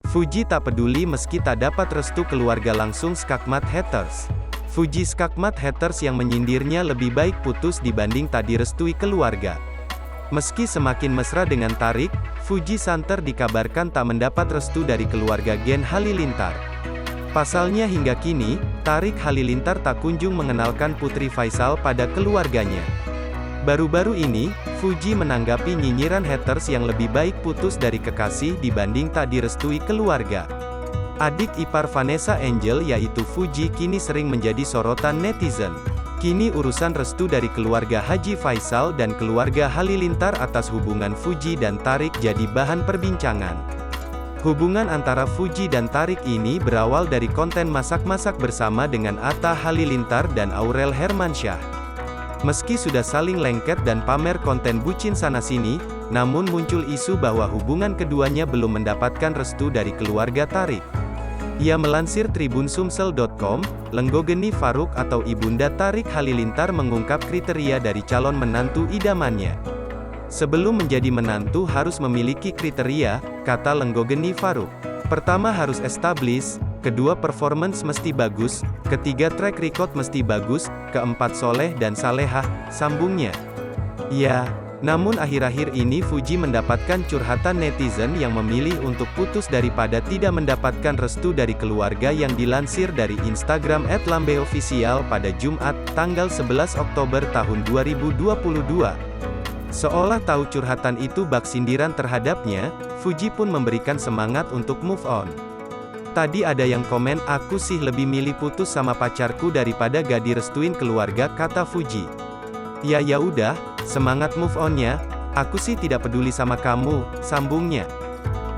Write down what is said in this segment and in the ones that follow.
Fuji tak peduli meski tak dapat restu keluarga langsung skakmat haters. Fuji skakmat haters yang menyindirnya lebih baik putus dibanding tak direstui keluarga. Meski semakin mesra dengan Tarik, Fuji santer dikabarkan tak mendapat restu dari keluarga Gen Halilintar. Pasalnya hingga kini, Tarik Halilintar tak kunjung mengenalkan Putri Faisal pada keluarganya. Baru-baru ini, Fuji menanggapi nyinyiran haters yang lebih baik putus dari kekasih dibanding tak direstui keluarga. Adik ipar Vanessa Angel yaitu Fuji kini sering menjadi sorotan netizen. Kini urusan restu dari keluarga Haji Faisal dan keluarga Halilintar atas hubungan Fuji dan Tarik jadi bahan perbincangan. Hubungan antara Fuji dan Tarik ini berawal dari konten masak-masak bersama dengan Atta Halilintar dan Aurel Hermansyah. Meski sudah saling lengket dan pamer konten bucin sana-sini, namun muncul isu bahwa hubungan keduanya belum mendapatkan restu dari keluarga Tarik. Ia melansir tribunsumsel.com, Lenggogeni Faruk atau ibunda Tarik Halilintar mengungkap kriteria dari calon menantu idamannya. Sebelum menjadi menantu harus memiliki kriteria, kata Lenggogeni Faruk. Pertama harus established, kedua performance mesti bagus, ketiga track record mesti bagus, keempat soleh dan salehah, sambungnya. Ya, namun akhir-akhir ini Fuji mendapatkan curhatan netizen yang memilih untuk putus daripada tidak mendapatkan restu dari keluarga yang dilansir dari Instagram @lambeofficial pada Jumat, tanggal 11 Oktober tahun 2022. Seolah tahu curhatan itu bak sindiran terhadapnya, Fuji pun memberikan semangat untuk move on. Tadi ada yang komen, aku sih lebih milih putus sama pacarku daripada gak direstuin keluarga, kata Fuji. Ya udah, semangat move on-nya, aku sih tidak peduli sama kamu, sambungnya.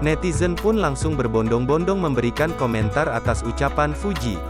Netizen pun langsung berbondong-bondong memberikan komentar atas ucapan Fuji.